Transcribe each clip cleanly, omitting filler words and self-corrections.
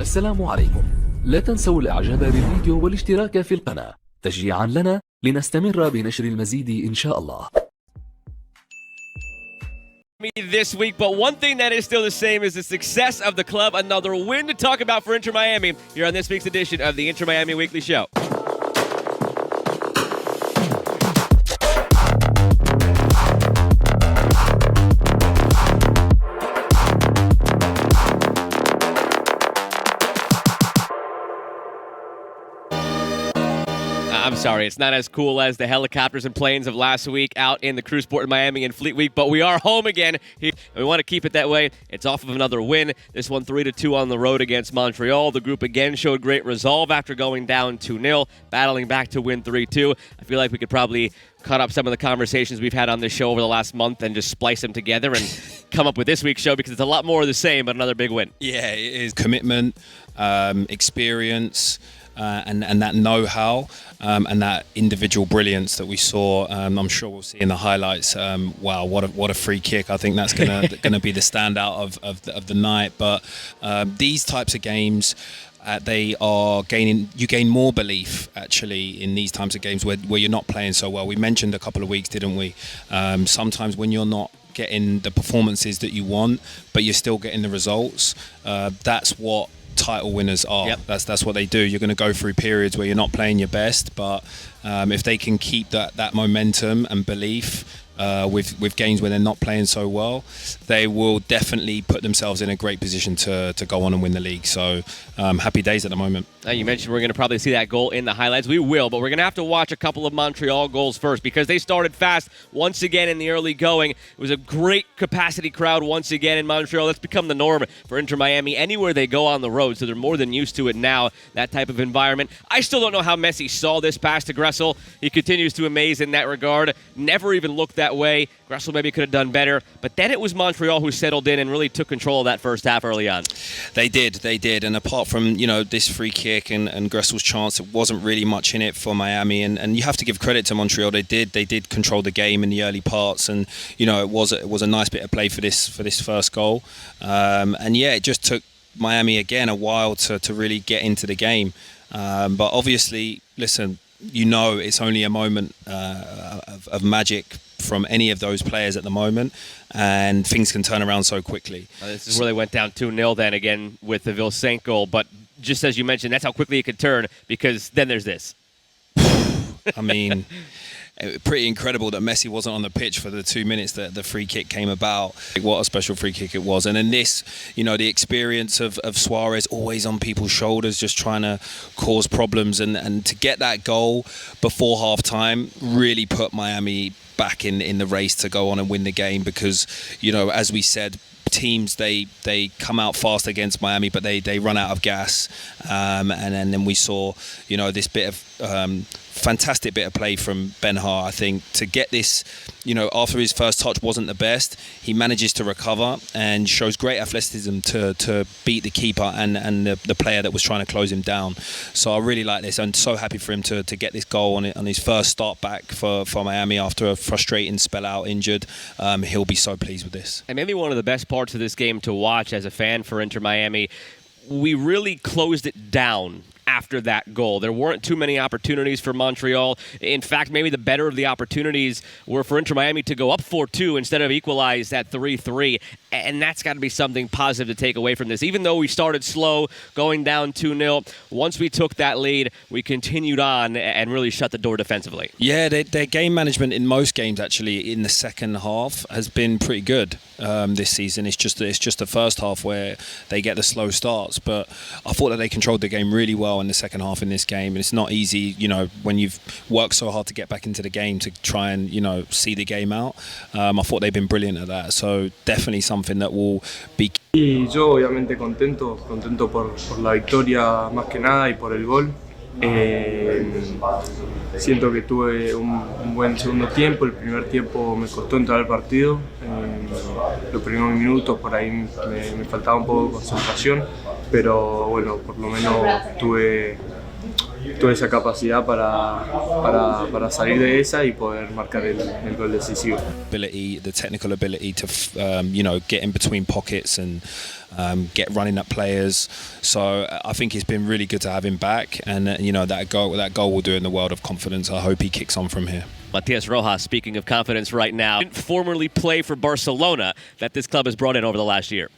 السلام عليكم. لا تنسوا الإعجاب بالفيديو والاشتراك في القناة تشجيعا لنا لنستمر بنشر المزيد إن شاء الله. This week, but one thing that is still the same is the success of the club. Another win to talk about for Inter Miami here on this week's edition of the Inter Miami Weekly Show. I'm sorry, it's not as cool as the helicopters and planes of last week out in the cruise port in Miami and Fleet Week, but we are home again. We want to keep it that way. It's off of another win. This one 3-2 on the road against Montreal. The group again showed great resolve after going down 2-0, battling back to win 3-2. I feel like we could probably cut up some of the conversations we've had on this show over the last month and just splice them together and come up with this week's show because it's a lot more of the same, but another big win. Yeah, it is commitment, experience, and that know-how and that individual brilliance that we saw. I'm sure we'll see in the highlights. Wow, what a free kick! I think that's gonna be the standout of the night. But these types of games, they are gaining. You gain more belief actually in these types of games where you're not playing so well. We mentioned a couple of weeks, didn't we? Sometimes when you're not getting the performances that you want, but you're still getting the results. That's what title winners are. Yep. That's what they do. You're going to go through periods where you're not playing your best, but if they can keep that momentum and belief with games where they're not playing so well, they will definitely put themselves in a great position to go on and win the league. So happy days at the moment. You mentioned we're going to probably see that goal in the highlights. We will, but we're going to have to watch a couple of Montreal goals first because they started fast once again in the early going. It was a great capacity crowd once again in Montreal. That's become the norm for Inter Miami anywhere they go on the road, so they're more than used to it now, that type of environment. I still don't know how Messi saw this pass to Gressel. He continues to amaze in that regard. Never even looked that way. Gressel maybe could have done better, but then it was Montreal who settled in and really took control of that first half early on. They did, and apart from this free kick and Gressel's chance, it wasn't really much in it for Miami, and you have to give credit to Montreal. They did control the game in the early parts, and it was a nice bit of play for this first goal, and yeah, it just took Miami again a while to really get into the game, but obviously, listen, it's only a moment of magic from any of those players at the moment, and things can turn around so quickly. This is where they went down 2-0 then again with the Vilsaint goal, but just as you mentioned, that's how quickly it could turn, because then there's this. I mean, pretty incredible that Messi wasn't on the pitch for the 2 minutes that the free kick came about. What a special free kick it was. And then this, the experience of Suarez always on people's shoulders, just trying to cause problems, and to get that goal before half-time really put Miami back in the race to go on and win the game, because, as we said, teams they come out fast against Miami, but they run out of gas, and then we saw this bit of fantastic bit of play from Ben-Hur. I think to get this, after his first touch wasn't the best, he manages to recover and shows great athleticism to beat the keeper and the player that was trying to close him down. So I really like this. I'm so happy for him to get this goal on his first start back for Miami after a frustrating spell out injured. He'll be so pleased with this. And maybe one of the best parts of this game to watch as a fan for Inter Miami, we really closed it down after that goal. There weren't too many opportunities for Montreal. In fact, maybe the better of the opportunities were for Inter Miami to go up 4-2 instead of equalize at 3-3. And that's got to be something positive to take away from this. Even though we started slow, going down 2-0, once we took that lead, we continued on and really shut the door defensively. Yeah, their game management in most games, actually, in the second half has been pretty good this season. It's just the first half where they get the slow starts. But I thought that they controlled the game really well in the second half in this game, and it's not easy, when you've worked so hard to get back into the game to try and see the game out. I thought they've been brilliant at that, so definitely something that will be. Y yo obviamente contento por la victoria más que nada y por el gol. Siento que tuve un buen segundo tiempo. El primer tiempo me costó entrar al partido. Los primeros minutos por ahí me faltaba un poco de concentración, pero bueno, por lo menos tuve toda esa capacidad para salir de esa y poder marcar el gol decisivo. The technical ability to get in between pockets and get running at players. So I think it's been really good to have him back, and that goal will do in the world of confidence. I hope he kicks on from here. Matias Rojas, speaking of confidence right now, didn't formerly play for Barcelona that this club has brought in over the last year.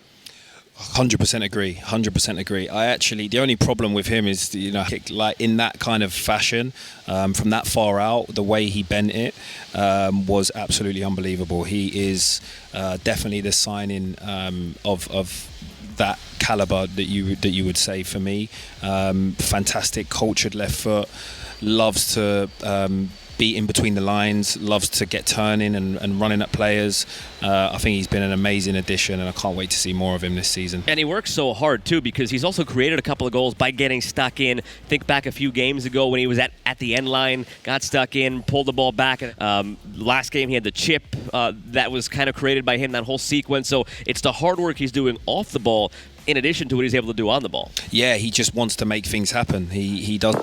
100% agree. 100% agree. The only problem with him is, kick like in that kind of fashion, from that far out, the way he bent it was absolutely unbelievable. He is definitely the signing of that caliber that you would say for me. Fantastic, cultured left foot, loves to beat in between the lines, loves to get turning and running at players. I think he's been an amazing addition, and I can't wait to see more of him this season. And he works so hard too, because he's also created a couple of goals by getting stuck in. Think back a few games ago when he was at the end line, got stuck in, pulled the ball back. Last game he had the chip that was kind of created by him, that whole sequence. So it's the hard work he's doing off the ball in addition to what he's able to do on the ball. Yeah, he just wants to make things happen. He does.